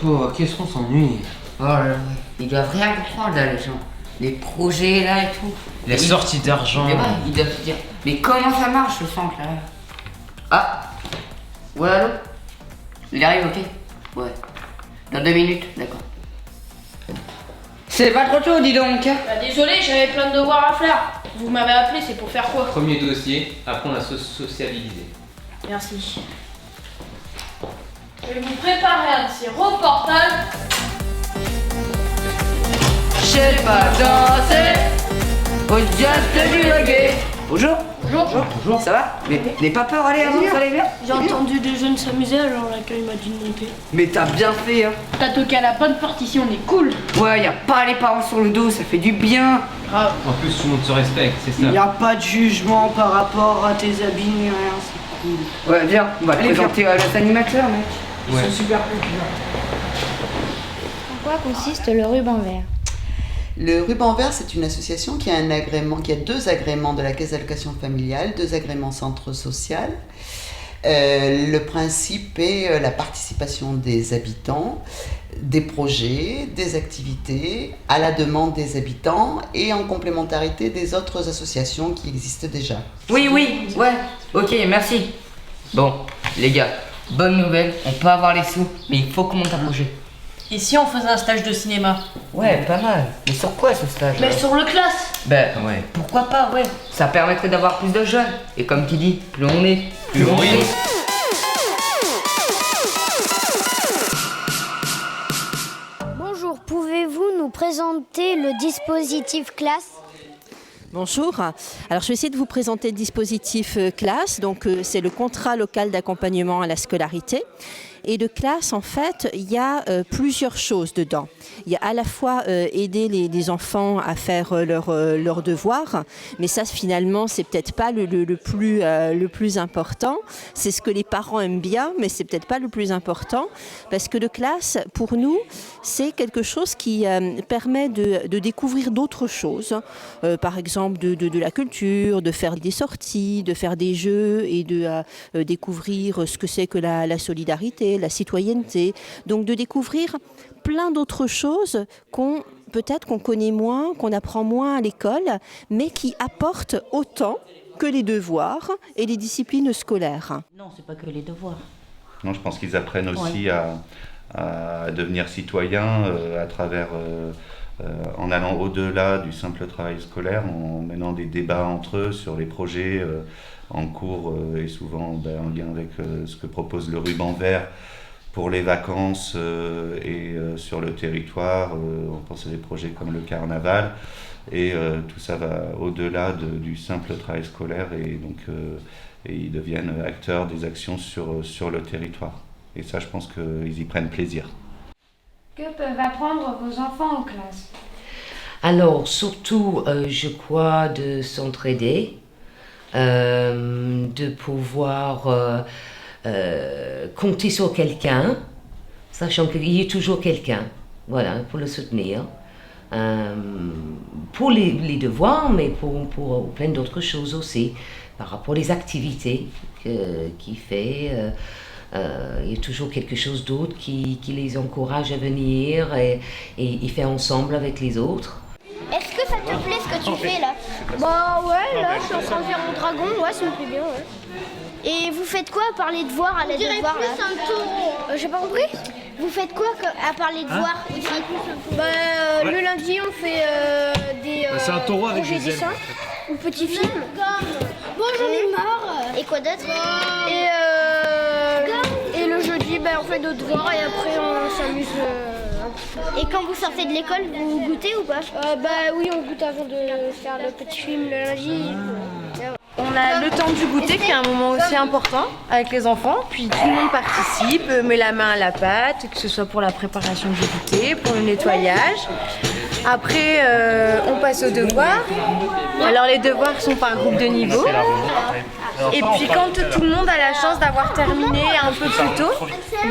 Oh, qu'est-ce qu'on s'ennuie. Oh là là, ils doivent rien comprendre là, les gens. Les projets là et tout. La sortie d'argent. Mais ouais, ils doivent se dire, mais comment ça marche le centre là? Ah. Ouais, allô? Il arrive, ok? Ouais. Dans 2 minutes, d'accord. C'est pas trop tôt, dis donc. Bah désolé, j'avais plein de devoirs à faire. Vous m'avez appelé, c'est pour faire quoi? Premier dossier, apprendre à se sociabiliser. Merci. Je vais vous préparer un de ces reportages. Je sais pas danser, faut juste divaguer. Bonjour. Bonjour. Bonjour. Ça va? Mais n'aie pas peur, allez, avant, ça allait bien? J'ai entendu des jeunes s'amuser, alors l'accueil m'a dit de monter. Mais t'as bien fait, hein. T'as toqué à la bonne partition, on est cool. Ouais, y a pas les parents sur le dos, ça fait du bien. Grave. En plus, tout le monde se respecte, c'est ça. Il n'y a pas de jugement par rapport à tes habits ni rien, c'est cool. Ouais, viens, on va te présenter nos animateurs, mec. Ils Ouais. sont super populaires. En quoi consiste le ruban vert? Le Ruban Vert, c'est une association qui a un agrément, qui a 2 agréments de la Caisse d'allocation familiale, 2 agréments centre social. Le principe est la participation des habitants, des projets, des activités, à la demande des habitants et en complémentarité des autres associations qui existent déjà. Oui, ouais, ok, merci. Bon, les gars, bonne nouvelle, on peut avoir les sous, mais il faut qu'on monte un projet. Et si on faisait un stage de cinéma? Ouais, pas mal. Mais sur quoi ce stage? Mais sur le classe. Ben ouais, pourquoi pas, ouais. Ça permettrait d'avoir plus de jeunes. Et comme tu dis, plus on est, plus on est. Bonjour, pouvez-vous nous présenter le dispositif classe? Bonjour. Alors je vais essayer de vous présenter le dispositif classe. Donc c'est le contrat local d'accompagnement à la scolarité. Et de classe, en fait, il y a plusieurs choses dedans. Il y a à la fois aider les enfants à faire leurs devoirs, mais ça finalement c'est peut-être pas le plus important. C'est ce que les parents aiment bien, mais c'est peut-être pas le plus important, parce que de classe, pour nous, c'est quelque chose qui permet de découvrir d'autres choses. Par exemple de la culture, de faire des sorties, de faire des jeux et de découvrir ce que c'est que la solidarité, la citoyenneté, donc de découvrir plein d'autres choses peut-être qu'on connaît moins, qu'on apprend moins à l'école, mais qui apportent autant que les devoirs et les disciplines scolaires. Non, c'est pas que les devoirs. Non, je pense qu'ils apprennent aussi à devenir citoyens à travers, en allant au-delà du simple travail scolaire, en menant des débats entre eux sur les projets en cours et souvent en lien avec ce que propose le Ruban Vert pour les vacances et sur le territoire. On pense à des projets comme le carnaval et tout ça va au-delà du simple travail scolaire et donc et ils deviennent acteurs des actions sur le territoire. Et ça, je pense qu'ils y prennent plaisir. Que peuvent apprendre vos enfants en classe? Alors, surtout, je crois, de s'entraider, de pouvoir compter sur quelqu'un, sachant qu'il y a toujours quelqu'un, voilà, pour le soutenir. Pour les devoirs, mais pour plein d'autres choses aussi, par rapport aux activités qu'il fait. Il y a toujours quelque chose d'autre qui les encourage à venir et faire ensemble avec les autres. Est-ce que ça te plaît ce que tu fais là? Bah ouais, là je suis en train de faire mon dragon, ouais ça me plaît bien, ouais. Et vous faites quoi à part les devoirs à la devoir là? Un taureau. J'ai pas compris? Vous faites quoi à part les devoirs ici? Le lundi on fait des c'est un taureau avec projets des ailes, dessins ou petits films. Bon j'en ai marre. Et quoi d'autre? Et le jeudi on fait nos devoirs et après on s'amuse. Et quand vous sortez de l'école, vous goûtez ou pas? Oui, on goûte avant de faire le petit film le lundi. On a le temps du goûter qui est un moment aussi important avec les enfants, puis tout le monde participe, met la main à la pâte, que ce soit pour la préparation du goûter, pour le nettoyage. Après, on passe aux devoirs. Alors les devoirs sont par groupe de niveau. Et puis quand tout le monde a la chance d'avoir terminé un peu plus tôt,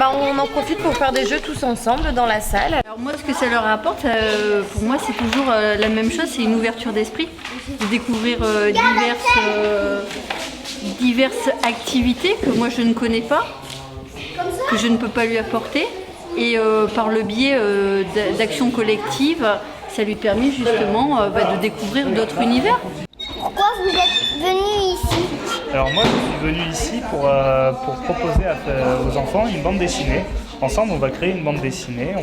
on en profite pour faire des jeux tous ensemble dans la salle. Alors moi ce que ça leur apporte, pour moi c'est toujours la même chose, c'est une ouverture d'esprit, de découvrir diverses activités que moi je ne connais pas, que je ne peux pas lui apporter. Et par le biais d'actions collectives, ça lui permet justement de découvrir d'autres univers. Pourquoi vous êtes venu ici? Alors moi, je suis venu ici pour proposer aux enfants une bande dessinée. Ensemble, on va créer une bande dessinée,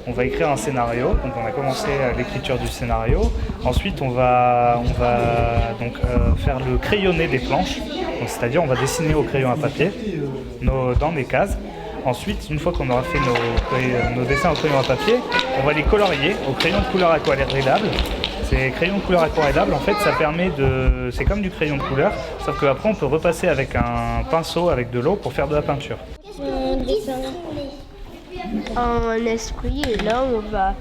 on va écrire un scénario. Donc on a commencé l'écriture du scénario. Ensuite, on va faire le crayonné des planches. C'est-à-dire, on va dessiner au crayon à papier dans des cases. Ensuite, une fois qu'on aura fait nos dessins au crayon à papier, on va les colorier au crayon de couleur aquarellable. Ces crayons de couleur aquarellable, en fait, ça permet c'est comme du crayon de couleur, sauf qu'après on peut repasser avec un pinceau avec de l'eau pour faire de la peinture. Un esprit, et là on va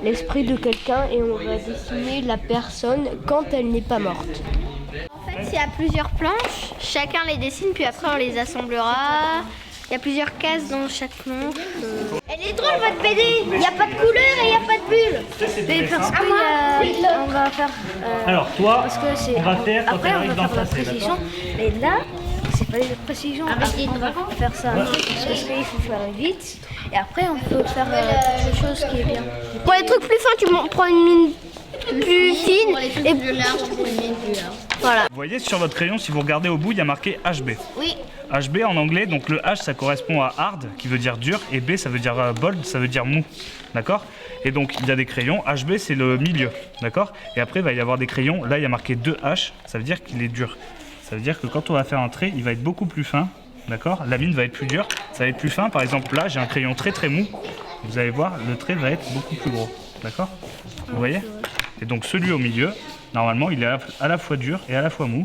l'esprit de quelqu'un et on va dessiner la personne quand elle n'est pas morte. En fait, il y a plusieurs planches, chacun les dessine, puis après on les assemblera. Il y a plusieurs cases dans chaque planche. Elle est drôle votre BD. Il n'y a pas de couleur et il n'y a pas de bulle. Mais parce que on va faire. Alors toi, parce que on va faire quand après, elle arrive dans le passé. Précision. Mais là, c'est pas des précisions. Après, on va faire ça parce qu'il faut faire vite. Et après, on peut faire quelque chose qui est bien. Pour les trucs plus fins, tu prends une mine plus fine et plus large, tu prends une mine plus large. Voilà. Vous voyez sur votre crayon, si vous regardez au bout, il y a marqué HB. Oui. HB en anglais, donc le H ça correspond à hard, qui veut dire dur, et B ça veut dire bold, ça veut dire mou. D'accord? Et donc il y a des crayons, HB c'est le milieu. D'accord? Et après il va y avoir des crayons, là il y a marqué 2H, ça veut dire qu'il est dur. Ça veut dire que quand on va faire un trait, il va être beaucoup plus fin. D'accord? La mine va être plus dure, ça va être plus fin. Par exemple là j'ai un crayon très très mou. Vous allez voir, le trait va être beaucoup plus gros. D'accord? Vous voyez? Et donc celui au milieu, normalement il est à la fois dur et à la fois mou.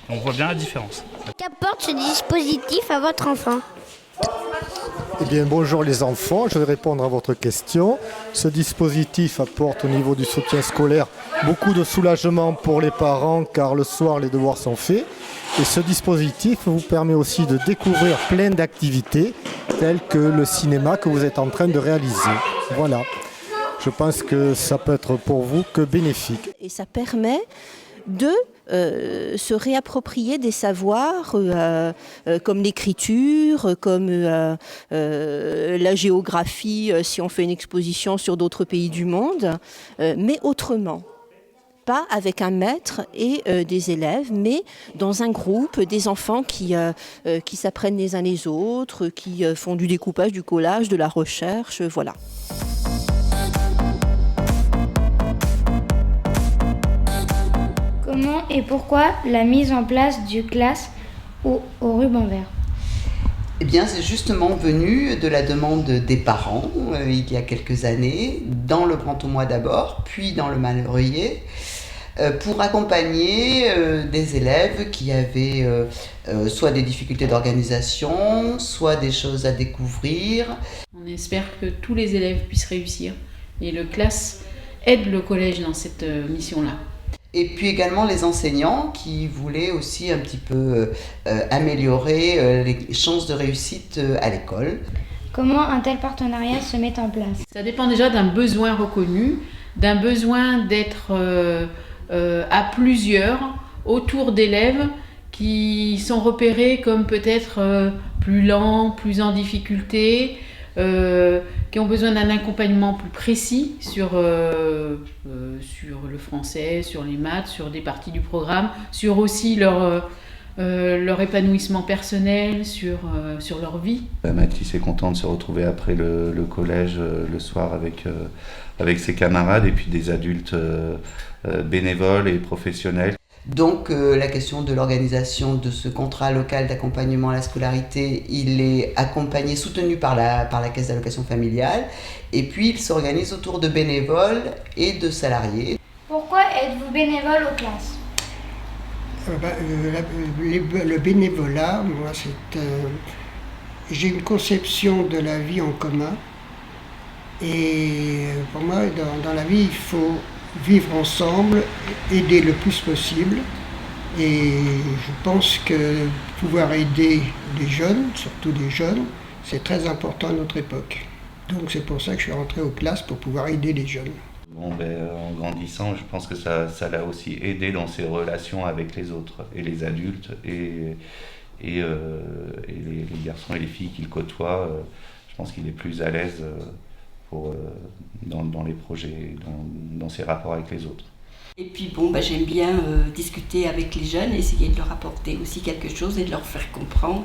On voit bien la différence. Qu'apporte ce dispositif à votre enfant? Eh bien, bonjour les enfants, je vais répondre à votre question. Ce dispositif apporte au niveau du soutien scolaire beaucoup de soulagement pour les parents car le soir les devoirs sont faits. Et ce dispositif vous permet aussi de découvrir plein d'activités telles que le cinéma que vous êtes en train de réaliser. Voilà, je pense que ça peut être pour vous que bénéfique. Et ça permet de se réapproprier des savoirs comme l'écriture, comme la géographie si on fait une exposition sur d'autres pays du monde, mais autrement. Pas avec un maître et des élèves, mais dans un groupe, des enfants qui s'apprennent les uns les autres, qui font du découpage, du collage, de la recherche, voilà. Comment et pourquoi la mise en place du classe au ruban vert? Eh bien, c'est justement venu de la demande des parents, il y a quelques années, dans le Grand Aumois d'abord, puis dans le Malheureux, pour accompagner des élèves qui avaient soit des difficultés d'organisation, soit des choses à découvrir. On espère que tous les élèves puissent réussir et le classe aide le collège dans cette mission-là. Et puis également les enseignants qui voulaient aussi un petit peu améliorer les chances de réussite à l'école. Comment un tel partenariat se met en place? Ça dépend déjà d'un besoin reconnu, d'un besoin d'être à plusieurs autour d'élèves qui sont repérés comme peut-être plus lents, plus en difficulté, qui ont besoin d'un accompagnement plus précis sur le français, sur les maths, sur des parties du programme, sur aussi leur épanouissement personnel, sur leur vie. Mathis est content de se retrouver après le collège le soir avec ses camarades et puis des adultes bénévoles et professionnels. Donc la question de l'organisation de ce contrat local d'accompagnement à la scolarité, il est accompagné, soutenu par la Caisse d'allocation familiale, et puis il s'organise autour de bénévoles et de salariés. Pourquoi êtes-vous bénévole aux classes? Le bénévolat, moi, j'ai une conception de la vie en commun, et pour moi, dans la vie, il faut vivre ensemble, aider le plus possible, et je pense que pouvoir aider les jeunes, surtout les jeunes, c'est très important à notre époque. Donc c'est pour ça que je suis rentré aux classes, pour pouvoir aider les jeunes. Bon, en grandissant, je pense que ça l'a aussi aidé dans ses relations avec les autres, et les adultes, et les garçons et les filles qu'il côtoie. Je pense qu'il est plus à l'aise dans les projets, dans ses rapports avec les autres. Et puis bon, j'aime bien discuter avec les jeunes, essayer de leur apporter aussi quelque chose et de leur faire comprendre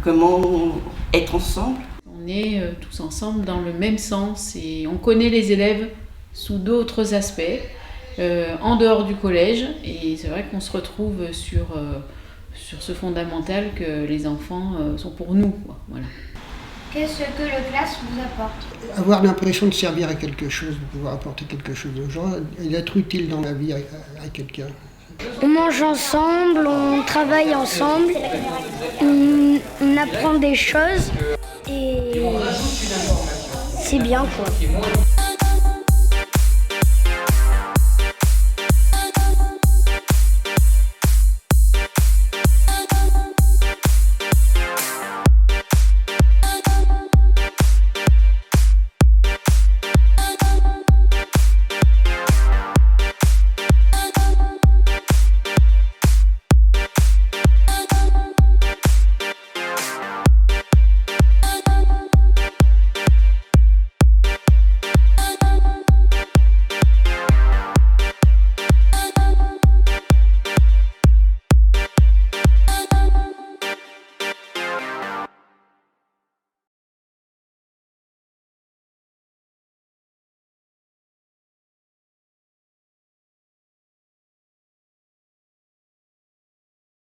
comment être ensemble. On est tous ensemble dans le même sens et on connaît les élèves sous d'autres aspects, en dehors du collège, et c'est vrai qu'on se retrouve sur ce fondamental que les enfants sont pour nous, quoi. Voilà. Qu'est-ce que le classe vous apporte? Avoir l'impression de servir à quelque chose, de pouvoir apporter quelque chose aux gens et d'être utile dans la vie à quelqu'un. On mange ensemble, on travaille ensemble, on apprend des choses et c'est bien quoi.